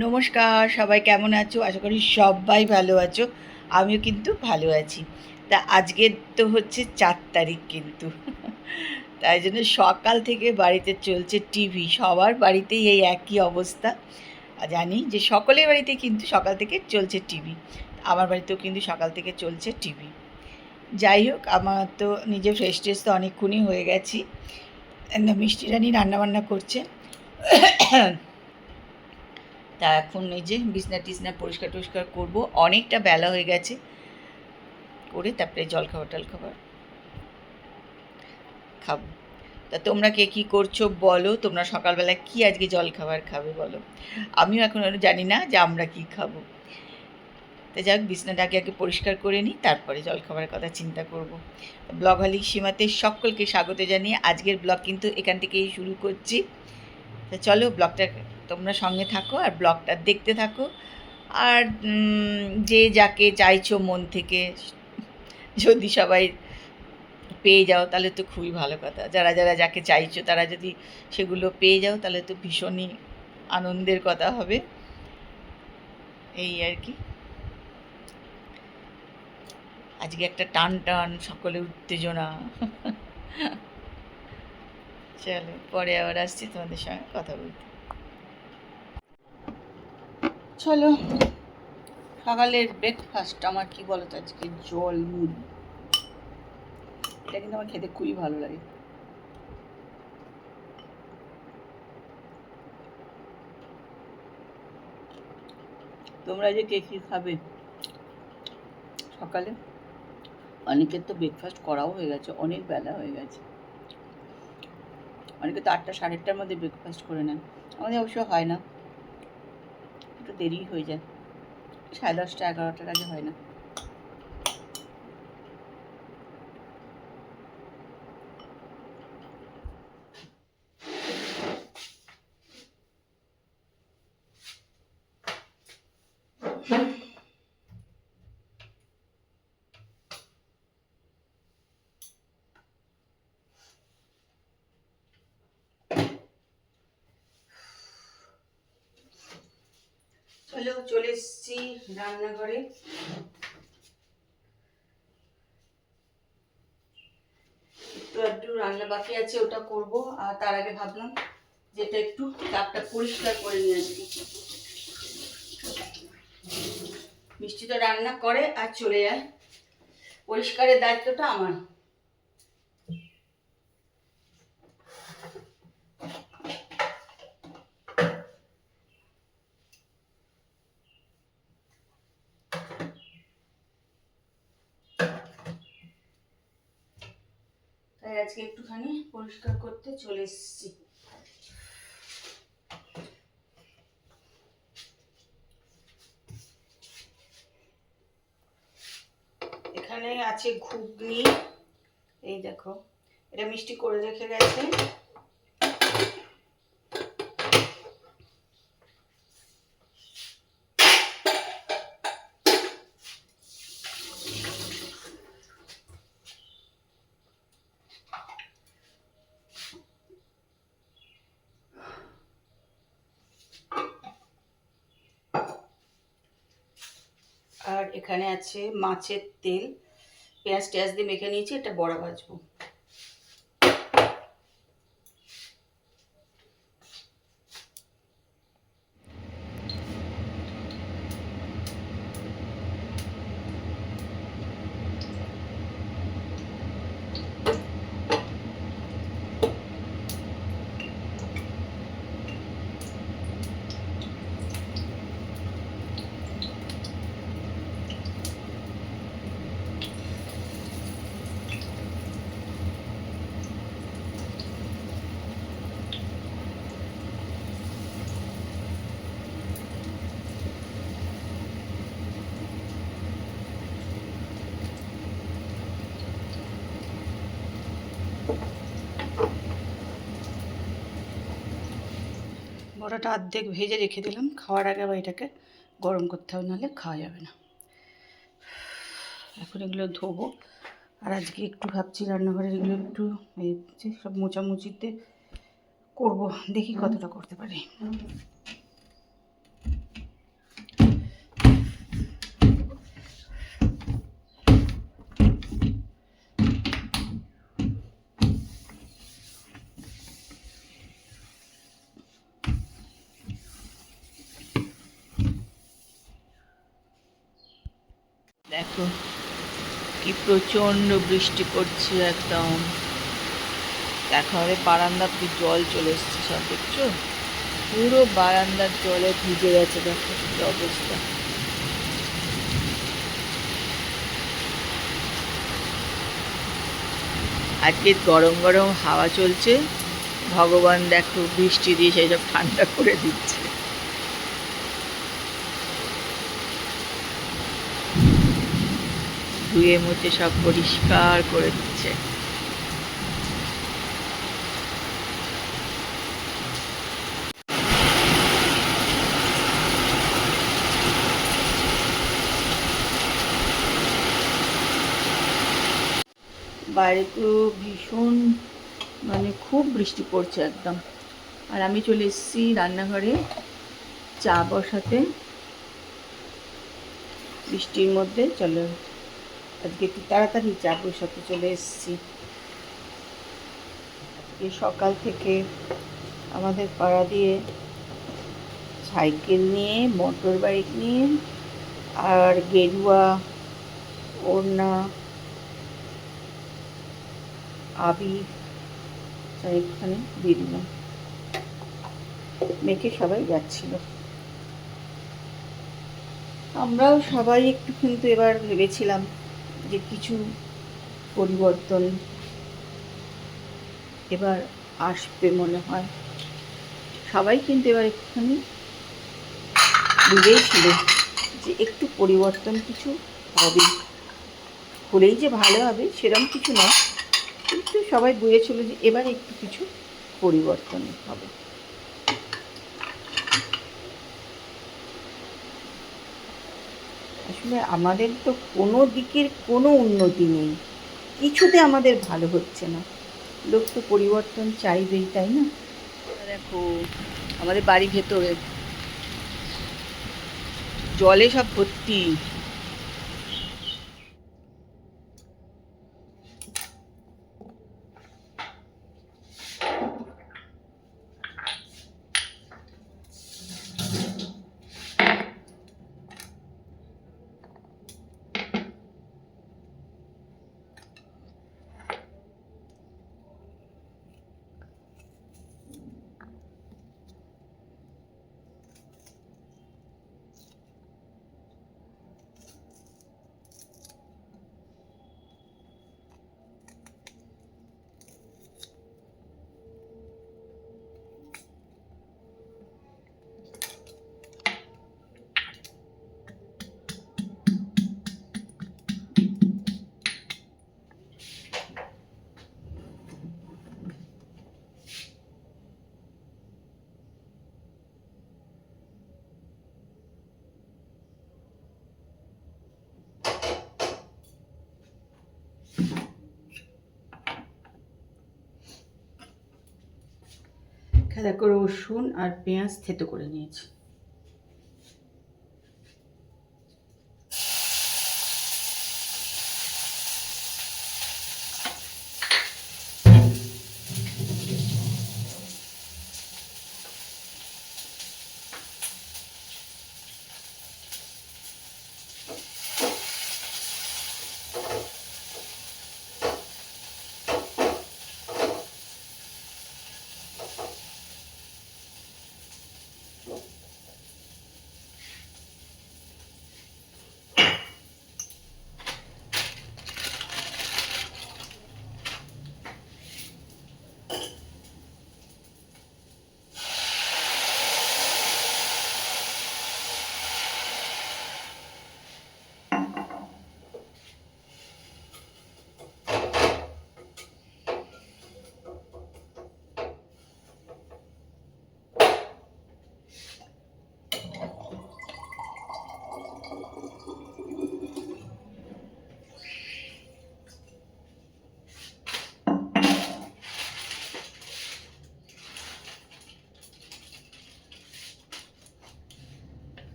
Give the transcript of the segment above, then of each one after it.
নমস্কার, সবাই কেমন আছো? আশা করি সবাই ভালো আছো। আমিও কিন্তু ভালো আছি। তা আজকে তো হচ্ছে ৪ তারিখ কিন্তু। তাই জন্য সকাল থেকে বাড়িতে চলছে টিভি। সবার বাড়িতেই এই একই অবস্থা। জানি যে সকলের বাড়িতেই কিন্তু সকাল থেকে চলছে টিভি। আমার বাড়িতেও কিন্তু সকাল থেকে চলছে টিভি। যাই হোক, আমার তো নিজে ফ্রেশ-ট্রেশ তো অনেকক্ষণই হয়ে গেছি। মিষ্টি রানী রান্নাবান্না করছে। তা এখন এই যে বিছনা পরিষ্কার করবো। অনেকটা বেলা হয়ে গেছে, করে তারপরে জলখাবার খাবো। তা তোমরা কে কী করছো বলো? তোমরা সকালবেলা কি আজকে জলখাবার খাবে বলো? আমিও এখন জানি না যে আমরা কি খাবো। তা যাক, বিছনাটাকে আগে পরিষ্কার করে নিই, তারপরে জলখাবারের কথা চিন্তা করব। ব্লগ হলি সীমাতে সকলকে স্বাগত জানিয়ে আজকের ব্লগ কিন্তু এখান থেকেই শুরু করছি। তা চলো, ব্লগটা তোমরা সঙ্গে থাকো আর ব্লগটা দেখতে থাকো। আর যে যাকে চাইছো মন থেকে যদি সবাই পেয়ে যাও তাহলে তো খুবই ভালো কথা। যারা যাকে চাইছো তারা যদি সেগুলো পেয়ে যাও তাহলে তো ভীষণই আনন্দের কথা হবে। এই আর কি, আজকে একটা টান সকলের উত্তেজনা। চলো, পরে আবার আসছি তোমাদের সঙ্গে কথা বলতে। চলো, সকালের ব্রেকফাস্ট আমার কি বলো তো, আজকে জল মুড়ি। এটা কিন্তু আমার খেতে খুবই ভালো লাগে। তোমরা যে কে কী খাবে সকালে? অনেকের তো ব্রেকফাস্ট করাও হয়ে গেছে, অনেক বেলা হয়ে গেছে। অনেকে তো ৮টা ৮:৩০টার মধ্যে ব্রেকফাস্ট করে নেন। আমাদের অবশ্য হয় না, একটু দেরি হয়ে যায়, 10:30 11টার আগে হয় না। চলো, চলে এসেছি রান্নাঘরে। একটু রান্না বাকি আছে, ওটা করব। আর তার আগে ভাবলাম যেটা একটু তাপটা পরিষ্কার করে নিয়ে আসি। মিষ্টি তো রান্না করে আর চলে যায়, পরিষ্কারের দায়িত্বটা আমার। তাই আজকে একটুখানি পরিষ্কার করতে চলে এসেছি। এখানে আছে ঘুগনি, এই দেখো, এটা মিষ্টি করে রেখে গেছে। আর এখানে আছে মাছের তেল, পেঁয়াজ টেয়াজ দিয়ে মেখে নিয়েছি, এটা বড়া ভাজবো। বড়াটা অর্ধেক ভেজে রেখে দিলাম, খাওয়ার আগে আবার এটাকে গরম করতে হবে, নাহলে খাওয়া যাবে না। এখন এগুলো ধোবো। আর আজকে একটু ভাবছি রান্নাঘরের এগুলো একটু এই যে সব মোচামুচিতে করবো, দেখি কতটা করতে পারি। দেখো কি প্রচণ্ড বৃষ্টি পড়ছে একদম। একেবারে বারান্দা জল চলে এসছে, সব দেখছো পুরো বারান্দার জলে ভিজে গেছে, দেখো কি অবস্থা। আজকে গরম গরম হাওয়া চলছে, ভগবান দেখো বৃষ্টি দিয়ে সেই সব ঠান্ডা করে দিচ্ছে। ধুয়ে মুছে সব পরিষ্কার করে দিচ্ছে। বাইরে তো ভীষণ মানে খুব বৃষ্টি পড়ছে একদম। আর আমি চলে এসেছি রান্নাঘরে চা বসাতে বৃষ্টির মধ্যে। চলো আজকে একটু তাড়াতাড়ি চা বসাতে চলে এসেছি। আজকে সকাল থেকে আমাদের পাড়া দিয়ে সাইকেল নিয়ে, মোটর বাইক নিয়ে আর গেরুয়া ওড়না আবির এখানে দিয়ে দিলাম, মেখে সবাই যাচ্ছিল। আমরাও সবাই একটু কিন্তু এবার ভেবেছিলাম যে কিছু পরিবর্তন এবার আসবে মনে হয়। সবাই কিন্তু এবার একটুখানি বুঝেইছিল যে একটু পরিবর্তন কিছু হবে, হলেই যে ভালো হবে সেরকম কিছু নয়, কিন্তু সবাই বুঝেছিল যে এবার একটু কিছু পরিবর্তন হবে। আসলে আমাদের তো কোনো দিকের কোনো উন্নতি নেই, কিছুতে আমাদের ভালো হচ্ছে না। লোক তো পরিবর্তন চাইবেই, তাই না? দেখো আমাদের বাড়ি ভেতরে জলে সব ভর্তি। খেলা করে রসুন আর পেঁয়াজ থেতো করে নিয়েছি।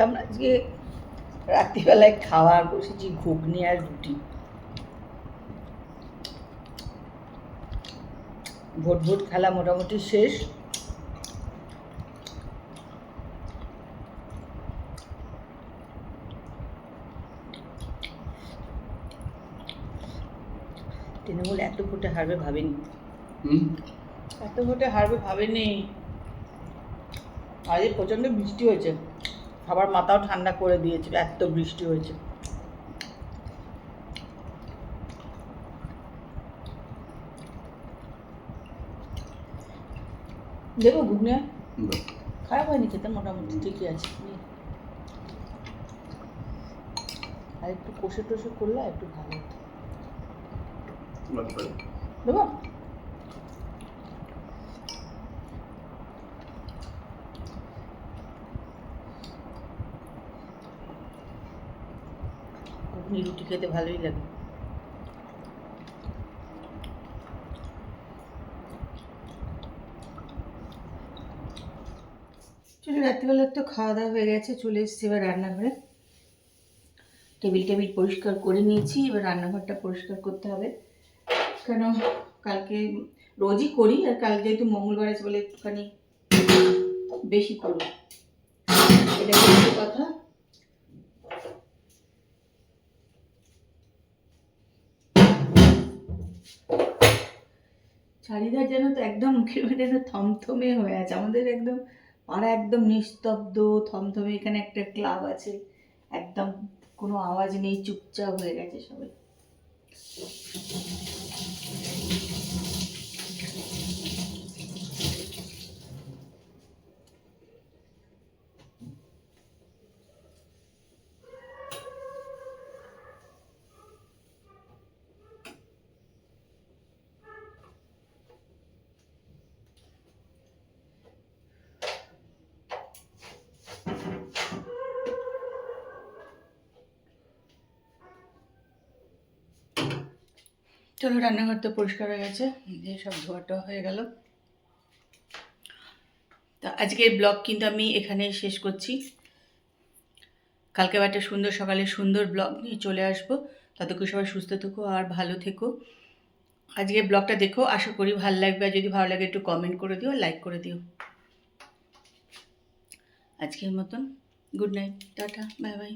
আমরা আজকে রাত্রিবেলায় খাওয়া বসেছি ঘুগনি আর রুটি। ভোট ভোট খেলা মোটামুটি শেষ। তৃণমূল এত ভোটে হারবে ভাবেনি, এত ভোটে হারবে ভাবেনি। আজ প্রচণ্ড বৃষ্টি হয়েছে, খাবার মাথাও ঠান্ডা করে দিয়েছিল, এত বৃষ্টি হয়েছে। দেখো ঘুগনি খারাপ হয়নি খেতে, মোটামুটি ঠিকই আছে। আর একটু কষে টষে করলে একটু ভালো হতো। দেবো ঘুগনি রুটি খেতে ভালোই লাগে। চলে রাত্রিবেলা তো খাওয়া দাওয়া হয়ে গেছে, চলে এসেছি এবার রান্নাঘরে। টেবিল পরিষ্কার করে নিয়েছি, এবার রান্নাঘরটা পরিষ্কার করতে হবে। কেন কালকে রোজই করি, আর কাল যেহেতু মঙ্গলবার আছে বলে একটুখানি বেশি করব, এটাই হচ্ছে কথা। চারিধার যেন তো একদম মুখের যেন থমথমে হয়ে আছে আমাদের, একদম পাড়া একদম নিস্তব্ধ থমথমে। এখানে একটা ক্লাব আছে, একদম কোনো আওয়াজ নেই, চুপচাপ হয়ে গেছে সবাই। চলো রান্নাঘর তো পরিষ্কার হয়ে গেছে, দিয়ে সব ধোয়াটা হয়ে গেল। তা আজকের ব্লগ কিন্তু আমি এখানেই শেষ করছি। কালকে একটা সুন্দর সকালে সুন্দর ব্লগ নিয়ে চলে আসবো। ততক্ষণ সবাই সুস্থ থেকো আর ভালো থেকো। আজকের ব্লগটা দেখো, আশা করি ভালো লাগবে। আর যদি ভালো লাগে একটু কমেন্ট করে দিও, লাইক করে দিও। আজকের মতন good night, tata, bye bye.